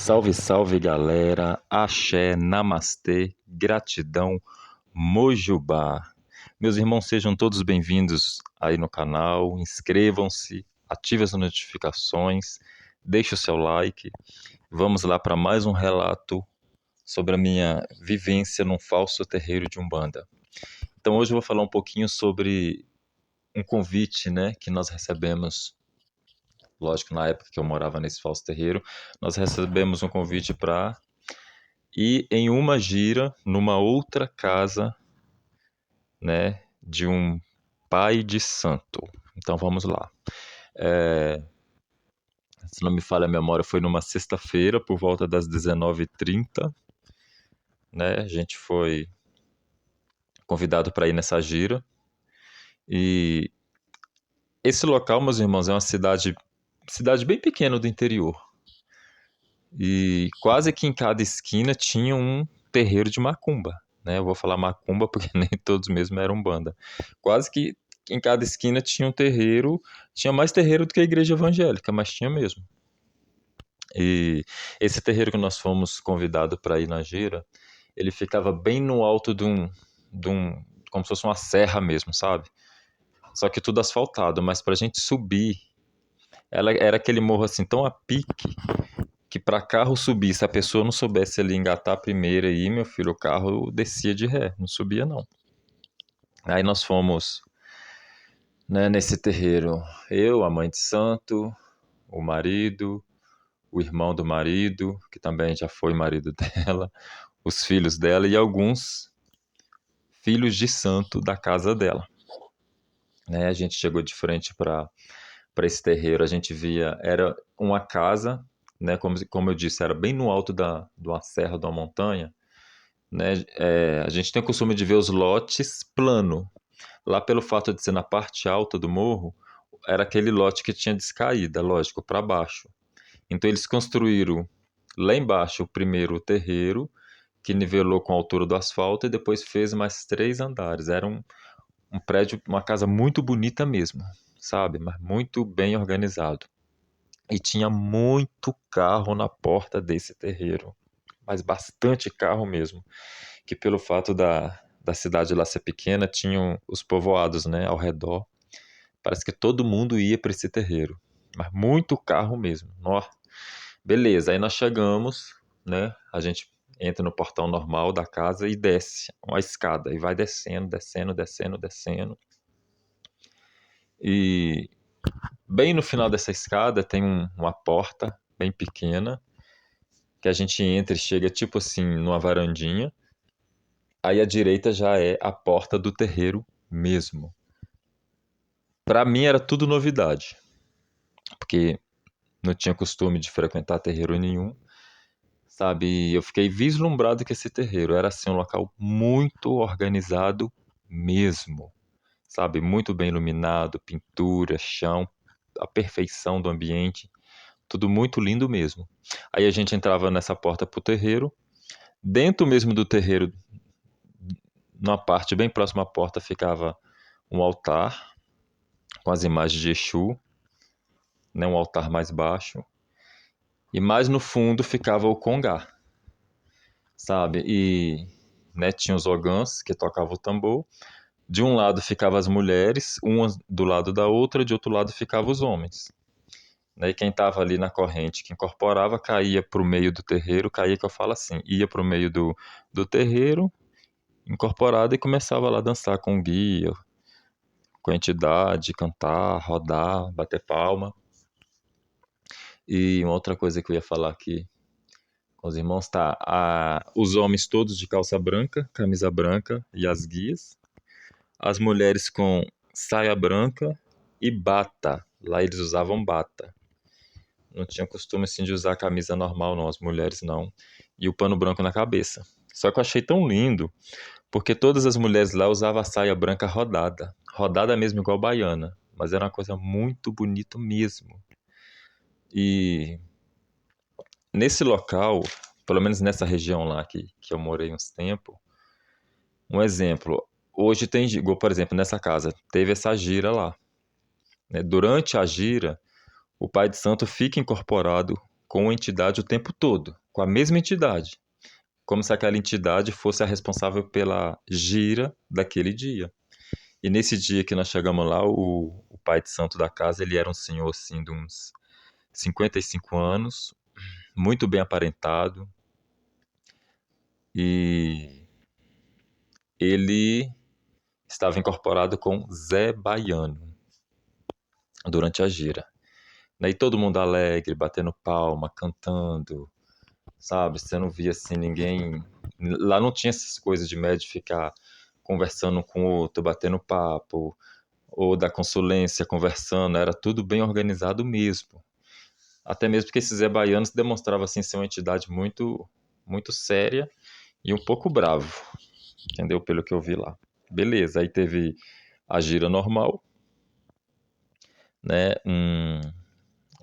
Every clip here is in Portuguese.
Salve, salve galera, axé, namastê, gratidão, mojubá. Meus irmãos, sejam todos bem-vindos aí no canal, inscrevam-se, ativem as notificações, deixe o seu like. Vamos lá para mais um relato sobre a minha vivência num falso terreiro de Umbanda. Então hoje eu vou falar um pouquinho sobre um convite, que nós recebemos. Lógico, na época que eu morava nesse falso terreiro, nós recebemos um convite para ir em uma gira numa outra casa, de um pai de santo. Então vamos lá. Se não me falha a memória, foi numa sexta-feira, por volta das 19h30, A gente foi convidado para ir nessa gira. E esse local, meus irmãos, é uma cidade bem pequena do interior. E quase que em cada esquina tinha um terreiro de macumba, Eu vou falar macumba porque nem todos mesmo eram umbanda. Quase que em cada esquina tinha um terreiro, tinha mais terreiro do que a igreja evangélica, mas tinha mesmo. E esse terreiro que nós fomos convidados para ir na gira, ele ficava bem no alto como se fosse uma serra mesmo, sabe? Só que tudo asfaltado, mas pra gente subir, ela era aquele morro assim tão a pique, que para carro subir, se a pessoa não soubesse ali engatar a primeira aí, meu filho, o carro descia de ré, não subia não. Aí nós fomos, nesse terreiro, eu, a mãe de santo, o marido, o irmão do marido, que também já foi marido dela, os filhos dela e alguns filhos de santo da casa dela. A gente chegou de frente para esse terreiro, a gente via, era uma casa, como eu disse, era bem no alto de uma serra, de uma montanha, a gente tem o costume de ver os lotes plano. Lá, pelo fato de ser na parte alta do morro, era aquele lote que tinha descaída, lógico, para baixo. Então eles construíram lá embaixo o primeiro terreiro, que nivelou com a altura do asfalto, e depois fez mais 3 andares. Era um prédio, uma casa muito bonita mesmo, sabe? Mas muito bem organizado. E tinha muito carro na porta desse terreiro, mas bastante carro mesmo, que pelo fato da cidade lá ser pequena, tinham os povoados, ao redor. Parece que todo mundo ia para esse terreiro, mas muito carro mesmo. Nossa. Beleza, aí nós chegamos, a gente entra no portão normal da casa e desce uma escada, e vai descendo, descendo, descendo, descendo. E bem no final dessa escada tem uma porta bem pequena, que a gente entra e chega tipo assim numa varandinha. Aí à direita já é a porta do terreiro mesmo. Para mim era tudo novidade, porque não tinha costume de frequentar terreiro nenhum, sabe? E eu fiquei vislumbrado que esse terreiro era assim um local muito organizado mesmo, sabe? Muito bem iluminado, pintura, chão, a perfeição do ambiente. Tudo muito lindo mesmo. Aí a gente entrava nessa porta pro terreiro. Dentro mesmo do terreiro, numa parte bem próxima à porta, ficava um altar com as imagens de Exu, um altar mais baixo. E mais no fundo ficava o congá, sabe? E tinha os ogãs que tocavam o tambor. De um lado ficavam as mulheres, uma do lado da outra, de outro lado ficavam os homens. E quem estava ali na corrente, que incorporava, caía para o meio do terreiro, caía que eu falo assim, ia para o meio do terreiro, incorporado, e começava lá a dançar com o guia, com a entidade, cantar, rodar, bater palma. E uma outra coisa que eu ia falar aqui com os irmãos, os homens todos de calça branca, camisa branca e as guias, as mulheres com saia branca e bata, lá eles usavam bata. Não tinha costume assim de usar camisa normal, não, as mulheres não. E o pano branco na cabeça. Só que eu achei tão lindo, porque todas as mulheres lá usavam a saia branca rodada. Rodada mesmo igual baiana. Mas era uma coisa muito bonita mesmo. E nesse local, pelo menos nessa região lá que eu morei uns tempos, um exemplo, hoje tem, por exemplo, nessa casa, teve essa gira lá. Durante a gira, o pai de santo fica incorporado com a entidade o tempo todo, com a mesma entidade, como se aquela entidade fosse a responsável pela gira daquele dia. E nesse dia que nós chegamos lá, o pai de santo da casa, ele era um senhor assim de uns 55 anos, muito bem aparentado, e ele estava incorporado com Zé Baiano durante a gira. E todo mundo alegre, batendo palma, cantando, sabe? Você não via assim ninguém. Lá não tinha essas coisas de médio ficar conversando um com o outro, batendo papo, ou da consulência conversando, era tudo bem organizado mesmo. Até mesmo porque esses Zé Baianos demonstravam assim, ser uma entidade muito, muito séria e um pouco bravo, entendeu? Pelo que eu vi lá. Beleza, aí teve a gira normal, né?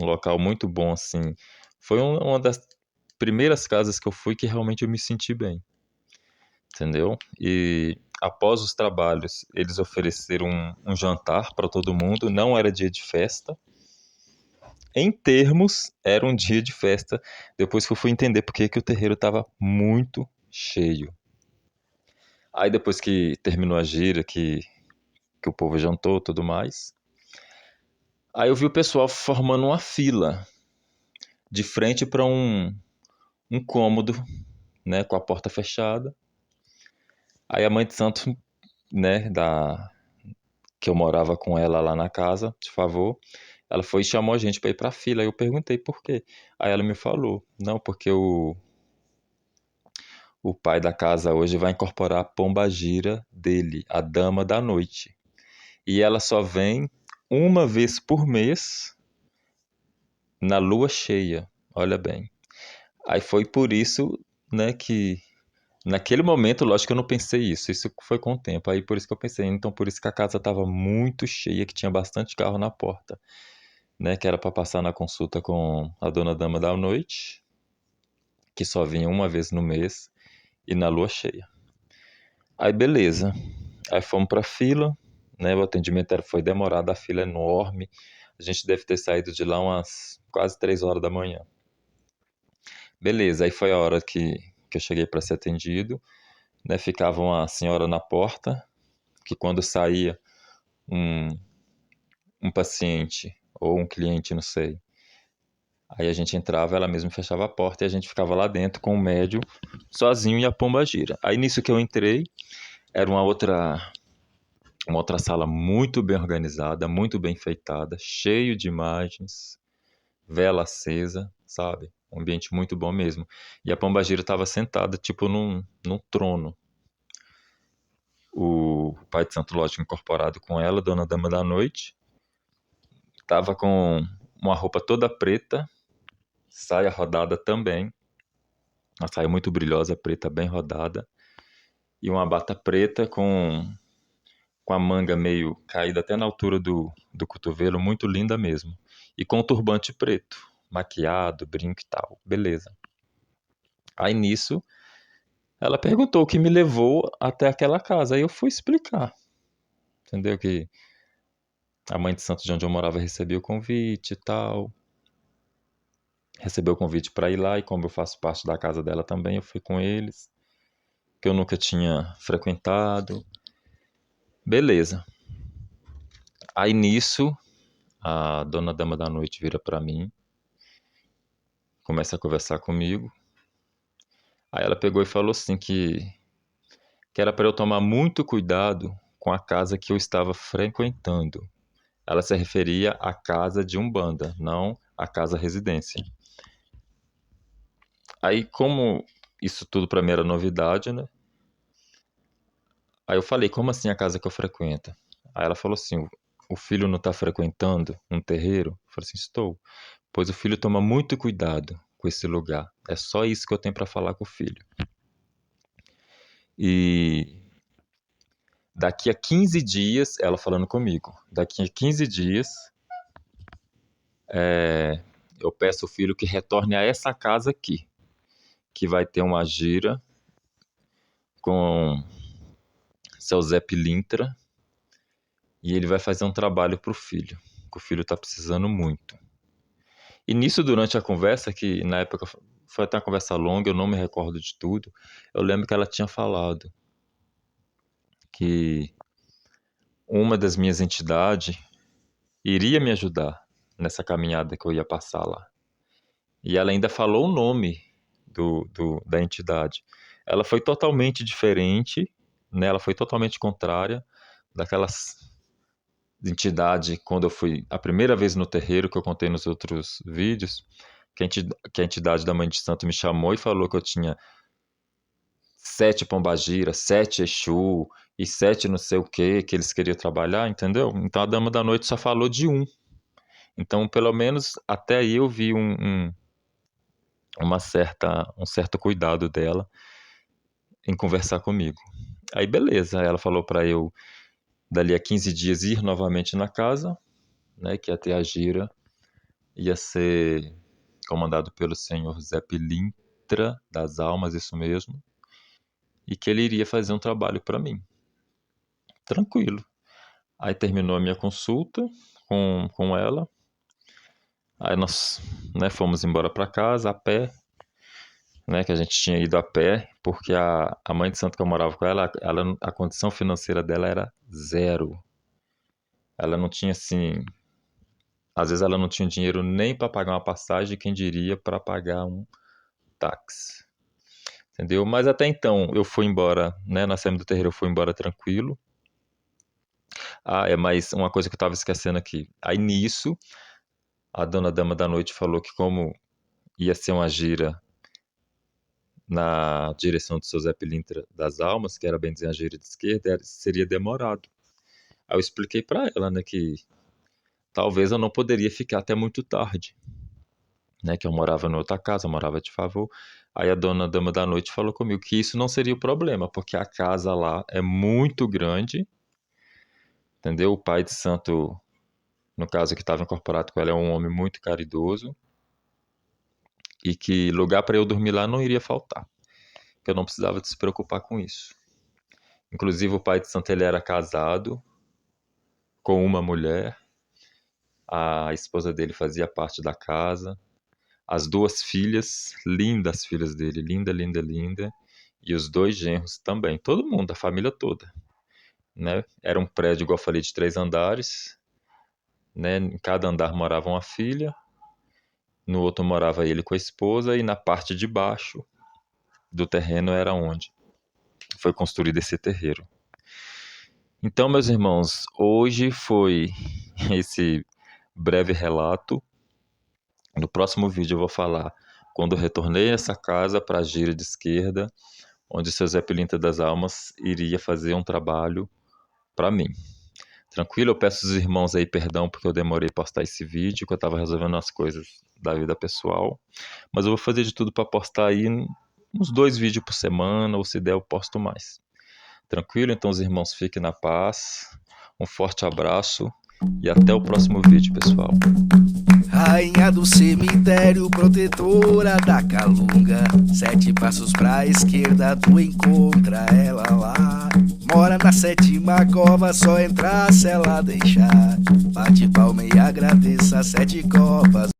Um local muito bom, assim. Foi uma das primeiras casas que eu fui que realmente eu me senti bem, entendeu? E após os trabalhos, eles ofereceram um jantar para todo mundo. Não era dia de festa. Em termos, era um dia de festa. Depois que eu fui entender por que o terreiro estava muito cheio. Aí depois que terminou a gira, que o povo jantou e tudo mais, aí eu vi o pessoal formando uma fila de frente para um cômodo, né, com a porta fechada. Aí a mãe de santo, né, que eu morava com ela lá na casa, de favor, ela foi e chamou a gente para ir para a fila. Aí eu perguntei por quê. Aí ela me falou: não, porque o pai da casa hoje vai incorporar a pombagira dele, a dama da noite. E ela só vem uma vez por mês na lua cheia. Olha bem. Aí foi por isso, né, que naquele momento, lógico que eu não pensei isso. Isso foi com o tempo. Aí por isso que eu pensei, então por isso que a casa estava muito cheia, que tinha bastante carro na porta, né, que era para passar na consulta com a dona dama da noite, que só vinha uma vez no mês e na lua cheia. Aí beleza. Aí fomos para fila, né? O atendimento foi demorado, a fila é enorme. A gente deve ter saído de lá umas quase 3 horas da manhã. Beleza, aí foi a hora que eu cheguei para ser atendido, né? Ficava uma senhora na porta, que quando saía um, um paciente ou um cliente, não sei, aí a gente entrava, ela mesma fechava a porta e a gente ficava lá dentro com o médium sozinho e a pomba gira. Aí nisso que eu entrei, era uma outra sala muito bem organizada, muito bem enfeitada, cheio de imagens, vela acesa, sabe? Um ambiente muito bom mesmo. E a pombagira estava sentada, tipo, num trono. O pai de santo lógico incorporado com ela, dona dama da noite, estava com uma roupa toda preta, saia rodada também, uma saia muito brilhosa, preta, bem rodada, e uma bata preta com a manga meio caída até na altura do cotovelo, muito linda mesmo. E com um turbante preto, maquiado, brinco e tal. Beleza. Aí nisso, ela perguntou o que me levou até aquela casa. Aí eu fui explicar. Entendeu? Que a mãe de santo de onde eu morava recebeu o convite e tal. Recebeu o convite para ir lá, e como eu faço parte da casa dela também, eu fui com eles. Que eu nunca tinha frequentado. Beleza. Aí nisso, a dona dama da noite vira para mim, começa a conversar comigo. Aí ela pegou e falou assim que era para eu tomar muito cuidado com a casa que eu estava frequentando. Ela se referia à casa de Umbanda, não à casa residência. Aí, como isso tudo para mim era novidade, né? Aí eu falei, como assim a casa que eu frequento? Aí ela falou assim, o filho não está frequentando um terreiro? Eu falei assim, estou. Pois o filho toma muito cuidado com esse lugar. É só isso que eu tenho para falar com o filho. E daqui a 15 dias, ela falando comigo, daqui a 15 dias, eu peço ao filho que retorne a essa casa aqui, que vai ter uma gira com seu Zé Pilintra, e ele vai fazer um trabalho pro filho, que o filho tá precisando muito. E nisso, durante a conversa, que na época foi até uma conversa longa, eu não me recordo de tudo, eu lembro que ela tinha falado que uma das minhas entidades iria me ajudar nessa caminhada que eu ia passar lá. E ela ainda falou o nome da entidade. Ela foi totalmente diferente, né? Ela foi totalmente contrária daquelas entidade quando eu fui a primeira vez no terreiro que eu contei nos outros vídeos, que a entidade da Mãe de Santo me chamou e falou que eu tinha 7 pombagira, 7 Exu e 7 não sei o que eles queriam trabalhar, entendeu? Então a Dama da Noite só falou de um. Então, pelo menos até aí eu vi um certo cuidado dela em conversar comigo. Aí beleza, ela falou para eu dali a 15 dias ir novamente na casa, né, que ia ter a gira, ia ser comandado pelo senhor Zé Pilintra das Almas, isso mesmo, e que ele iria fazer um trabalho para mim. Tranquilo. Aí terminou a minha consulta com ela. Aí nós, né, fomos embora para casa a pé, né, que a gente tinha ido a pé, porque a mãe de santo que eu morava com ela, a condição financeira dela era zero. Ela não tinha assim, às vezes ela não tinha dinheiro nem para pagar uma passagem, quem diria para pagar um táxi. Entendeu? Mas até então eu fui embora, né, na saída do terreiro eu fui embora tranquilo. Ah, é mais uma coisa que eu estava esquecendo aqui. Aí nisso, a dona Dama da Noite falou que como ia ser uma gira na direção do seu Zé Pilintra das Almas, que era bem dizer a gira de esquerda, seria demorado. Aí eu expliquei para ela, né, que talvez eu não poderia ficar até muito tarde, né, que eu morava em outra casa, eu morava de favor. Aí a dona Dama da Noite falou comigo que isso não seria o problema, porque a casa lá é muito grande, entendeu? O pai de santo, no caso que estava incorporado com ela, é um homem muito caridoso e que lugar para eu dormir lá não iria faltar, que eu não precisava de se preocupar com isso. Inclusive o pai de santo ele era casado com uma mulher, a esposa dele fazia parte da casa, as duas filhas, lindas filhas dele, linda, linda, linda, e os dois genros também, todo mundo, a família toda, né? Era um prédio, igual eu falei, de 3 andares, né? Em cada andar morava uma filha, no outro morava ele com a esposa, e na parte de baixo do terreno era onde foi construído esse terreiro. Então, meus irmãos, hoje foi esse breve relato. No próximo vídeo eu vou falar quando eu retornei a essa casa para a gira de esquerda, onde o seu Zé Pilintra das Almas iria fazer um trabalho para mim. Tranquilo? Eu peço aos irmãos aí perdão porque eu demorei para postar esse vídeo, que eu estava resolvendo as coisas da vida pessoal. Mas eu vou fazer de tudo para postar aí uns 2 vídeos por semana, ou se der eu posto mais. Tranquilo? Então os irmãos fiquem na paz. Um forte abraço e até o próximo vídeo, pessoal. Rainha do cemitério, protetora da Calunga, 7 passos pra esquerda, tu encontra ela lá. Mora na 7ª cova, só entrar se ela deixar. Bate palma e agradeça 7 copas.